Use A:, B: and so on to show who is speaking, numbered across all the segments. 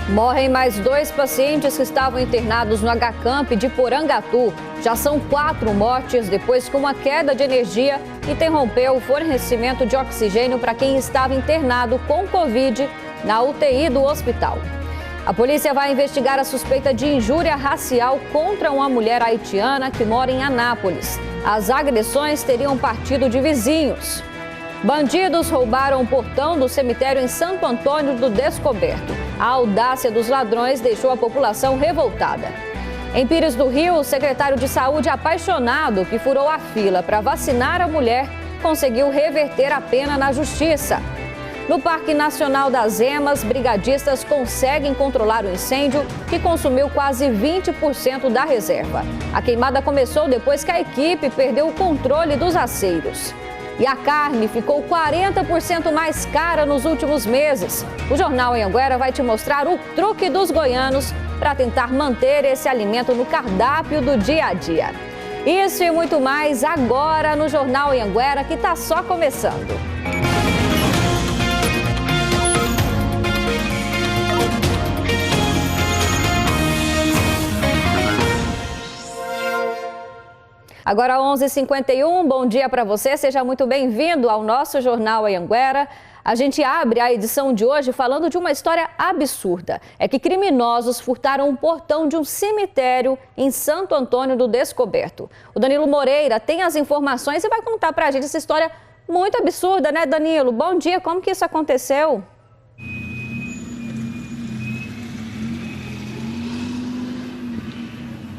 A: Morrem mais 2 pacientes que estavam internados no HCamp de Porangatu. Já são 4 mortes depois que uma queda de energia interrompeu o fornecimento de oxigênio para quem estava internado com Covid na UTI do hospital. A polícia vai investigar a suspeita de injúria racial contra uma mulher haitiana que mora em Anápolis. As agressões teriam partido de vizinhos. Bandidos roubaram o portão do cemitério em Santo Antônio do Descoberto. A audácia dos ladrões deixou a população revoltada. Em Pires do Rio, o secretário de Saúde apaixonado que furou a fila para vacinar a mulher conseguiu reverter a pena na justiça. No Parque Nacional das Emas, brigadistas conseguem controlar o incêndio que consumiu quase 20% da reserva. A queimada começou depois que a equipe perdeu o controle dos aceiros. E a carne ficou 40% mais cara nos últimos meses. O Jornal Anhanguera vai te mostrar o truque dos goianos para tentar manter esse alimento no cardápio do dia a dia. Isso e muito mais agora no Jornal Anhanguera, que está só começando. Agora 11h51, bom dia para você, seja muito bem-vindo ao nosso Jornal Anhanguera. A gente abre a edição de hoje falando de uma história absurda. É que criminosos furtaram um portão de um cemitério em Santo Antônio do Descoberto. O Danilo Moreira tem as informações e vai contar para a gente essa história muito absurda, né, Danilo? Bom dia, como que isso aconteceu?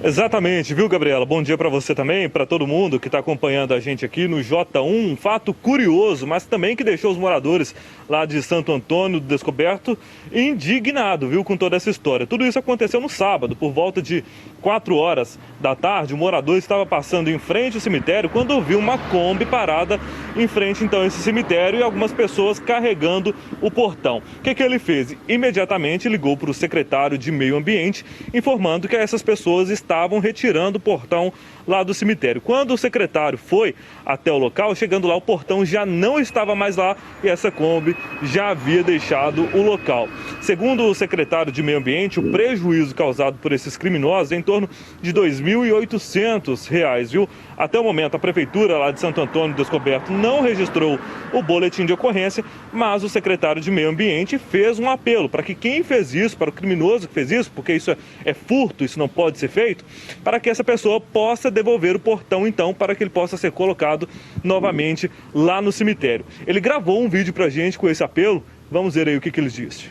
B: Exatamente, viu, Gabriela? Bom dia para você também, para todo mundo que está acompanhando a gente aqui no J1. Um fato curioso, mas também que deixou os moradores lá de Santo Antônio do Descoberto indignados, viu, com toda essa história. Tudo isso aconteceu no sábado, por volta de 4 horas da tarde. O morador estava passando em frente ao cemitério quando ouviu uma Kombi parada em frente, então, a esse cemitério e algumas pessoas carregando o portão. O que ele fez? Imediatamente ligou para o secretário de Meio Ambiente, informando que essas pessoas estavam retirando o portão lá do cemitério. Quando o secretário foi até o local, chegando lá, o portão já não estava mais lá e essa Kombi já havia deixado o local. Segundo o secretário de Meio Ambiente, o prejuízo causado por esses criminosos é em torno de R$ 2.800, viu? Até o momento, a prefeitura lá de Santo Antônio do Descoberto não registrou o boletim de ocorrência, mas o secretário de Meio Ambiente fez um apelo para que quem fez isso, para o criminoso que fez isso, porque isso é furto, isso não pode ser feito, para que essa pessoa possa devolver o portão, então, para que ele possa ser colocado novamente lá no cemitério. Ele gravou um vídeo pra gente com esse apelo, vamos ver aí o que ele disse.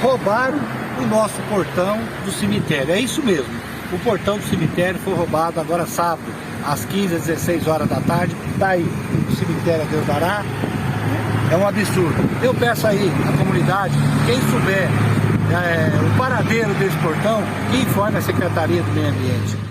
C: Roubaram o nosso portão do cemitério, é isso mesmo. O portão do cemitério foi roubado agora sábado, às 15 às 16 horas da tarde, daí o cemitério a Deus dará. É um absurdo. Eu peço aí à comunidade, quem souber o paradeiro desse portão, que informe a Secretaria do Meio Ambiente.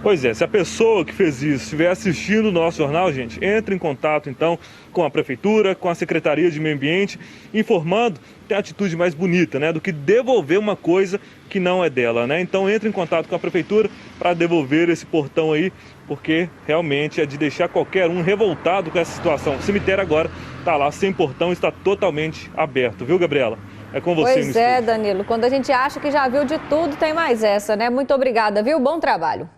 B: Pois é, se a pessoa que fez isso estiver assistindo o nosso jornal, gente, entre em contato então com a Prefeitura, com a Secretaria de Meio Ambiente, informando, tem a atitude mais bonita, né, do que devolver uma coisa que não é dela, né? Então entre em contato com a Prefeitura para devolver esse portão aí, porque realmente é de deixar qualquer um revoltado com essa situação. O cemitério agora está lá sem portão, está totalmente aberto, viu, Gabriela? É com você.
A: Pois é, Danilo, quando a gente acha que já viu de tudo, tem mais essa, né? Muito obrigada, viu? Bom trabalho.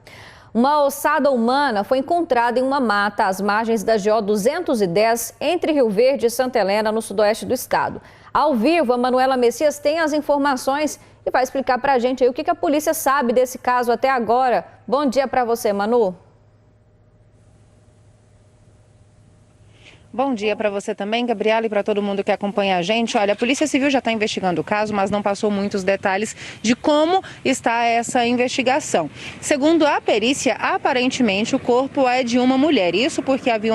A: Uma ossada humana foi encontrada em uma mata às margens da GO 210, entre Rio Verde e Santa Helena, no sudoeste do estado. Ao vivo, a Manuela Messias tem as informações e vai explicar pra gente aí o que a polícia sabe desse caso até agora. Bom dia pra você, Manu.
D: Bom dia para você também, Gabriela, e para todo mundo que acompanha a gente. Olha, a Polícia Civil já está investigando o caso, mas não passou muitos detalhes de como está essa investigação. Segundo a perícia, aparentemente o corpo é de uma mulher. Isso porque havia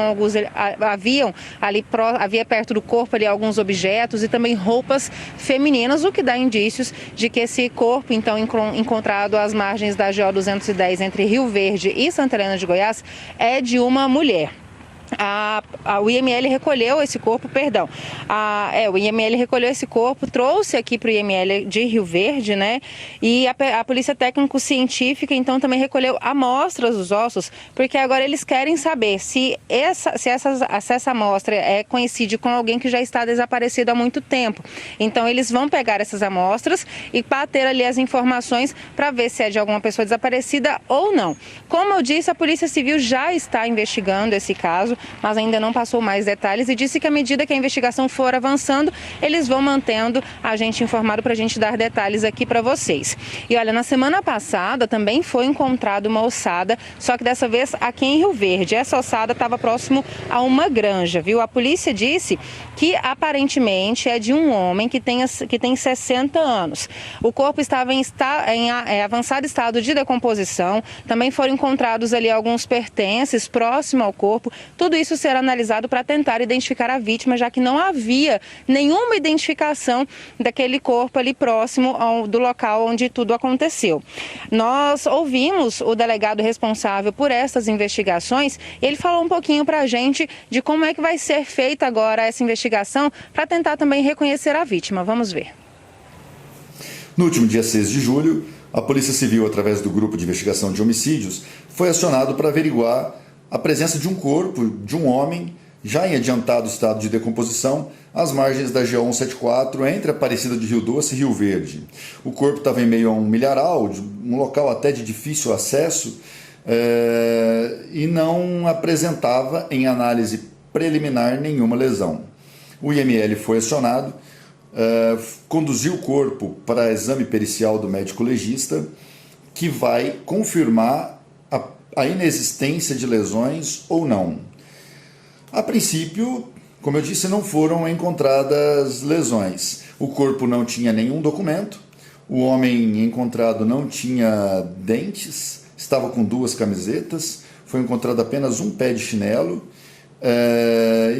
D: perto do corpo ali alguns objetos e também roupas femininas, o que dá indícios de que esse corpo, então, encontrado às margens da GO 210 entre Rio Verde e Santa Helena de Goiás, é de uma mulher. o IML recolheu esse corpo, o IML recolheu esse corpo, trouxe aqui para o IML de Rio Verde, né? E a Polícia Técnico-Científica, então, também recolheu amostras dos ossos, porque agora eles querem saber se essa amostra coincide com alguém que já está desaparecido há muito tempo. Então, eles vão pegar essas amostras e bater ali as informações para ver se é de alguma pessoa desaparecida ou não. Como eu disse, a Polícia Civil já está investigando esse caso, mas ainda não passou mais detalhes e disse que à medida que a investigação for avançando, eles vão mantendo a gente informado para a gente dar detalhes aqui para vocês. E olha, na semana passada também foi encontrada uma ossada, só que dessa vez aqui em Rio Verde. Essa ossada estava próximo a uma granja, viu? A polícia disse que aparentemente é de um homem que tem 60 anos. O corpo estava em avançado estado de decomposição, também foram encontrados ali alguns pertences próximo ao corpo. Tudo isso será analisado para tentar identificar a vítima, já que não havia nenhuma identificação daquele corpo ali próximo do local onde tudo aconteceu. Nós ouvimos o delegado responsável por essas investigações, ele falou um pouquinho para a gente de como é que vai ser feita agora essa investigação para tentar também reconhecer a vítima. Vamos ver.
E: No último dia 6 de julho, a Polícia Civil, através do Grupo de Investigação de Homicídios, foi acionado para averiguar a presença de um corpo de um homem já em adiantado estado de decomposição às margens da GO-174 entre Aparecida de Rio Doce e Rio Verde. O corpo estava em meio a um milharal, um local até de difícil acesso, e não apresentava em análise preliminar nenhuma lesão. O IML foi acionado, conduziu o corpo para exame pericial do médico legista, que vai confirmar a inexistência de lesões ou não. A princípio, como eu disse, não foram encontradas lesões. O corpo não tinha nenhum documento, o homem encontrado não tinha dentes, estava com 2 camisetas, foi encontrado apenas um pé de chinelo,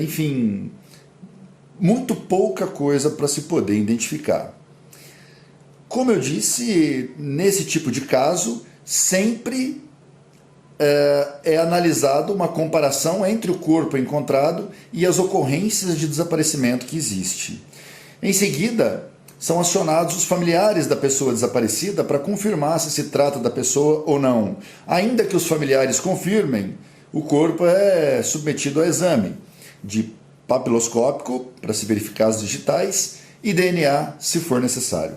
E: enfim, muito pouca coisa para se poder identificar. Como eu disse, nesse tipo de caso, sempre é analisado uma comparação entre o corpo encontrado e as ocorrências de desaparecimento que existe. Em seguida, são acionados os familiares da pessoa desaparecida para confirmar se se trata da pessoa ou não. Ainda que os familiares confirmem, o corpo é submetido a exame de papiloscópico para se verificar as digitais e DNA, se for necessário.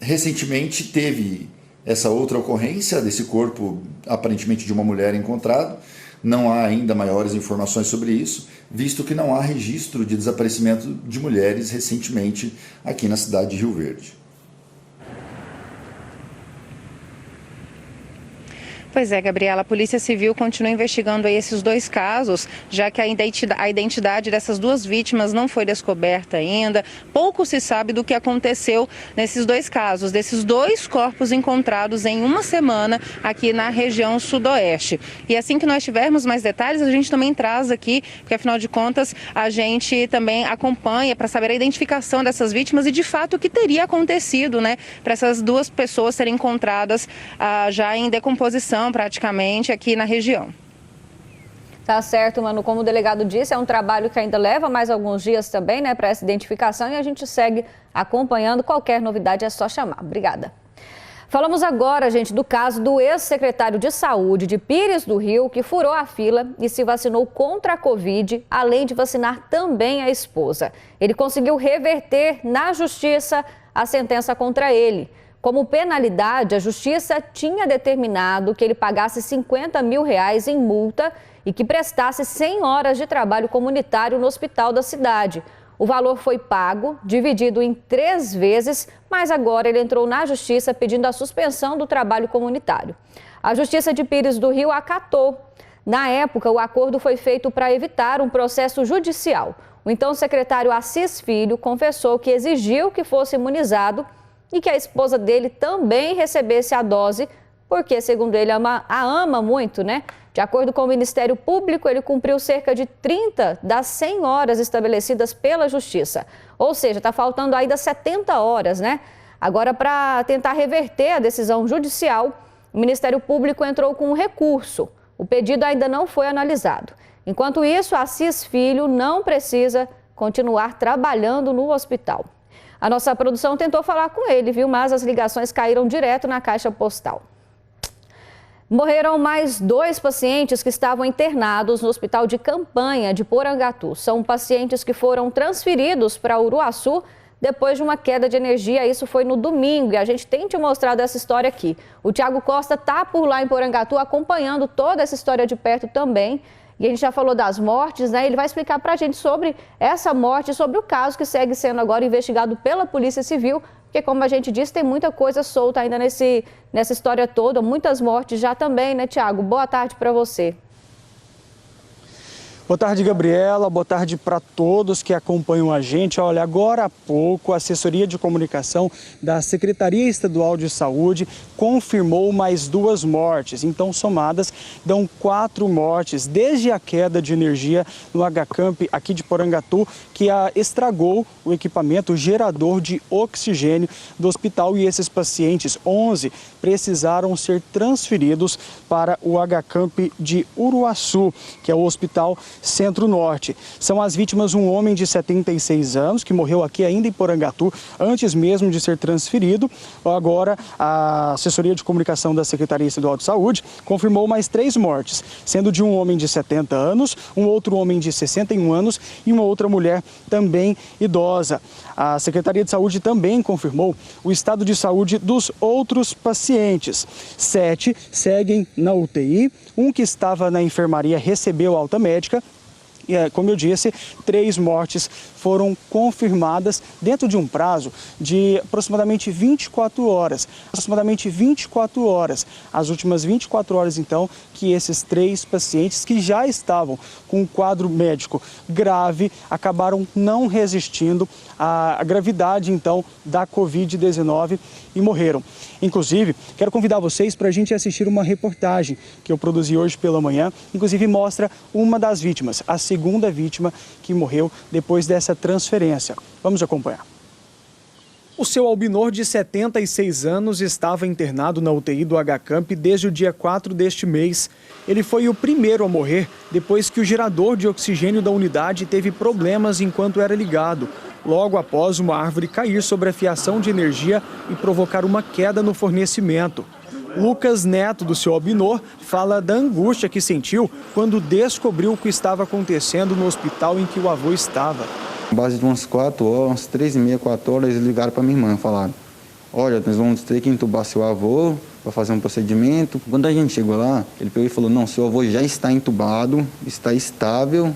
E: Recentemente teve essa outra ocorrência desse corpo, aparentemente de uma mulher encontrado. Não há ainda maiores informações sobre isso, visto que não há registro de desaparecimento de mulheres recentemente aqui na cidade de Rio Verde.
D: Pois é, Gabriela, a Polícia Civil continua investigando aí esses 2 casos, já que a identidade dessas 2 vítimas não foi descoberta ainda. Pouco se sabe do que aconteceu nesses 2 casos, desses 2 corpos encontrados em uma semana aqui na região sudoeste. E assim que nós tivermos mais detalhes, a gente também traz aqui, porque afinal de contas a gente também acompanha para saber a identificação dessas vítimas e de fato o que teria acontecido, né, para essas 2 pessoas serem encontradas já em decomposição praticamente aqui na região.
A: Tá certo, Manu. Como o delegado disse, é um trabalho que ainda leva mais alguns dias também, né, para essa identificação, e a gente segue acompanhando. Qualquer novidade é só chamar. Obrigada. Falamos agora, gente, do caso do ex-secretário de Saúde de Pires do Rio, que furou a fila e se vacinou contra a Covid, além de vacinar também a esposa. Ele conseguiu reverter na justiça a sentença contra ele. Como penalidade, a justiça tinha determinado que ele pagasse R$50 mil em multa e que prestasse 100 horas de trabalho comunitário no hospital da cidade. O valor foi pago, dividido em 3 vezes, mas agora ele entrou na justiça pedindo a suspensão do trabalho comunitário. A Justiça de Pires do Rio acatou. Na época, o acordo foi feito para evitar um processo judicial. O então secretário Assis Filho confessou que exigiu que fosse imunizado e que a esposa dele também recebesse a dose, porque, segundo ele, a ama muito, né? De acordo com o Ministério Público, ele cumpriu cerca de 30 das 100 horas estabelecidas pela Justiça. Ou seja, está faltando ainda 70 horas, né? Agora, para tentar reverter a decisão judicial, o Ministério Público entrou com um recurso. O pedido ainda não foi analisado. Enquanto isso, Assis Filho não precisa continuar trabalhando no hospital. A nossa produção tentou falar com ele, viu? Mas as ligações caíram direto na caixa postal. Morreram mais 2 pacientes que estavam internados no hospital de campanha de Porangatu. São pacientes que foram transferidos para Uruaçu depois de uma queda de energia. Isso foi no domingo e a gente tem te mostrado essa história aqui. O Thiago Costa está por lá em Porangatu acompanhando toda essa história de perto também. E a gente já falou das mortes, né? Ele vai explicar para a gente sobre essa morte, sobre o caso que segue sendo agora investigado pela Polícia Civil, porque, como a gente disse, tem muita coisa solta ainda nessa história toda, muitas mortes já também, né, Thiago? Boa tarde para você.
F: Boa tarde, Gabriela. Boa tarde para todos que acompanham a gente. Olha, agora há pouco, a assessoria de comunicação da Secretaria Estadual de Saúde confirmou mais 2 mortes. Então, somadas, dão 4 mortes desde a queda de energia no HCamp aqui de Porangatu, que estragou o equipamento, o gerador de oxigênio do hospital. E esses pacientes, 11, precisaram ser transferidos para o HCamp de Uruaçu, que é o hospital Centro-Norte. São as vítimas um homem de 76 anos, que morreu aqui ainda em Porangatu, antes mesmo de ser transferido. Agora, a assessoria de comunicação da Secretaria Estadual de Saúde confirmou mais 3 mortes, sendo de um homem de 70 anos, um outro homem de 61 anos e uma outra mulher também idosa. A Secretaria de Saúde também confirmou o estado de saúde dos outros pacientes. 7 seguem na UTI, um que estava na enfermaria recebeu alta médica. E, como eu disse, 3 mortes foram confirmadas dentro de um prazo de aproximadamente 24 horas. Aproximadamente 24 horas. As últimas 24 horas, então, que esses 3 pacientes que já estavam com um quadro médico grave acabaram não resistindo à gravidade, então, da Covid-19 e morreram. Inclusive, quero convidar vocês para a gente assistir uma reportagem que eu produzi hoje pela manhã. Inclusive, mostra uma das vítimas, a segunda vítima que morreu depois dessa transferência. Vamos acompanhar. O seu Albinor, de 76 anos, estava internado na UTI do HCamp desde o dia 4 deste mês. Ele foi o primeiro a morrer depois que o gerador de oxigênio da unidade teve problemas enquanto era ligado, logo após uma árvore cair sobre a fiação de energia e provocar uma queda no fornecimento. Lucas, neto do seu Albinor, fala da angústia que sentiu quando descobriu o que estava acontecendo no hospital em que o avô estava.
G: Na base de umas 4 horas, umas 3h30, 4 horas, eles ligaram para minha irmã e falaram: olha, nós vamos ter que entubar seu avô para fazer um procedimento. Quando a gente chegou lá, ele pegou e falou: não, seu avô já está entubado, está estável,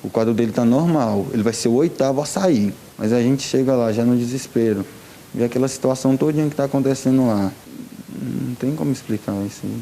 G: o quadro dele está normal, ele vai ser o 8º a sair. Mas a gente chega lá já no desespero, vê aquela situação todinha que está acontecendo lá. Não tem como explicar isso aí.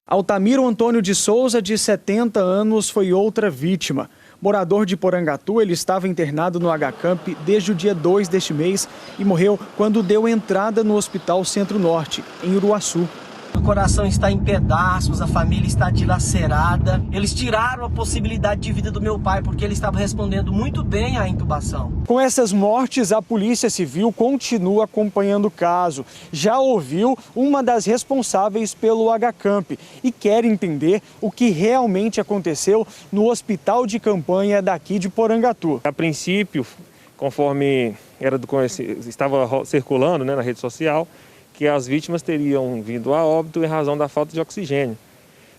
F: Altamiro Antônio de Souza, de 70 anos, foi outra vítima. Morador de Porangatu, ele estava internado no HCamp desde o dia 2 deste mês e morreu quando deu entrada no Hospital Centro-Norte, em Uruaçu.
H: O coração está em pedaços, a família está dilacerada. Eles tiraram a possibilidade de vida do meu pai porque ele estava respondendo muito bem à intubação.
F: Com essas mortes, a Polícia Civil continua acompanhando o caso. Já ouviu uma das responsáveis pelo HCamp e quer entender o que realmente aconteceu no hospital de campanha daqui de Porangatu.
I: A princípio, conforme estava circulando, né, na rede social, que as vítimas teriam vindo a óbito em razão da falta de oxigênio.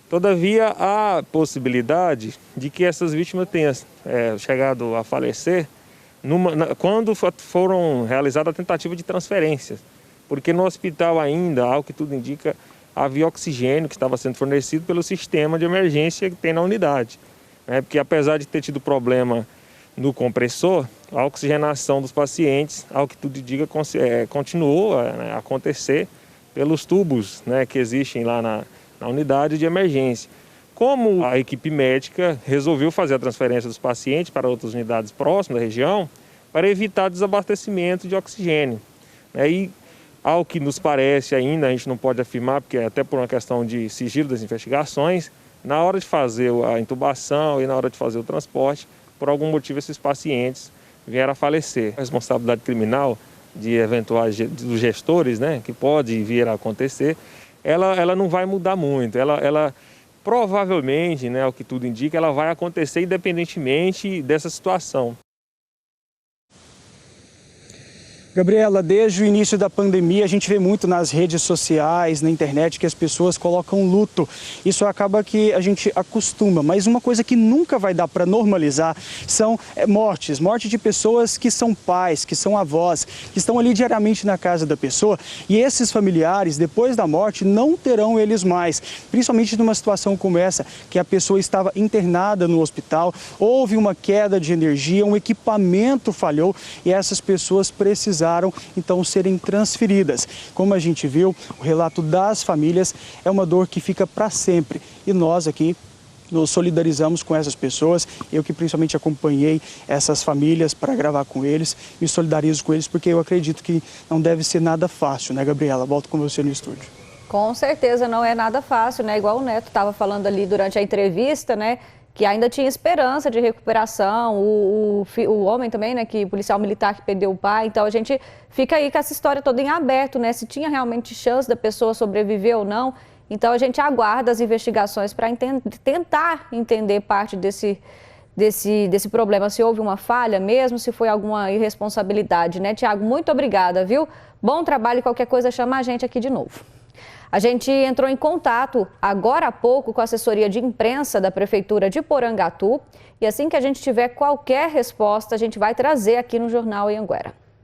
I: Todavia, há possibilidade de que essas vítimas tenham chegado a falecer quando foram realizadas a tentativa de transferência, porque no hospital ainda, ao que tudo indica, havia oxigênio que estava sendo fornecido pelo sistema de emergência que tem na unidade. Porque apesar de ter tido problema no compressor, a oxigenação dos pacientes, ao que tudo indica, continuou a acontecer pelos tubos, né, que existem lá na unidade de emergência. Como a equipe médica resolveu fazer a transferência dos pacientes para outras unidades próximas da região para evitar desabastecimento de oxigênio. E, ao que nos parece ainda, a gente não pode afirmar, porque até por uma questão de sigilo das investigações, na hora de fazer a intubação e na hora de fazer o transporte, por algum motivo esses pacientes vieram a falecer. A responsabilidade criminal de eventuais dos gestores, né, que pode vir a acontecer, ela não vai mudar muito. Ela provavelmente, né, o que tudo indica, ela vai acontecer independentemente dessa situação.
F: Gabriela, desde o início da pandemia, a gente vê muito nas redes sociais, na internet, que as pessoas colocam luto. Isso acaba que a gente acostuma, mas uma coisa que nunca vai dar para normalizar são mortes de pessoas que são pais, que são avós, que estão ali diariamente na casa da pessoa, e esses familiares, depois da morte, não terão eles mais, principalmente numa situação como essa, que a pessoa estava internada no hospital, houve uma queda de energia, um equipamento falhou e essas pessoas precisaram então serem transferidas. Como a gente viu, o relato das famílias é uma dor que fica para sempre. E nós aqui nos solidarizamos com essas pessoas. Eu que principalmente acompanhei essas famílias para gravar com eles, me solidarizo com eles porque eu acredito que não deve ser nada fácil, né, Gabriela? Volto com você no estúdio.
A: Com certeza não é nada fácil, né? Igual o Neto estava falando ali durante a entrevista, né? Que ainda tinha esperança de recuperação, o homem também, né, que policial militar que perdeu o pai. Então a gente fica aí com essa história toda em aberto, né, se tinha realmente chance da pessoa sobreviver ou não. Então a gente aguarda as investigações para tentar entender parte desse problema, se houve uma falha mesmo, se foi alguma irresponsabilidade, né, Tiago? Muito obrigada, viu? Bom trabalho e qualquer coisa chama a gente aqui de novo. A gente entrou em contato agora há pouco com a assessoria de imprensa da Prefeitura de Porangatu e assim que a gente tiver qualquer resposta, a gente vai trazer aqui no Jornal Anhanguera.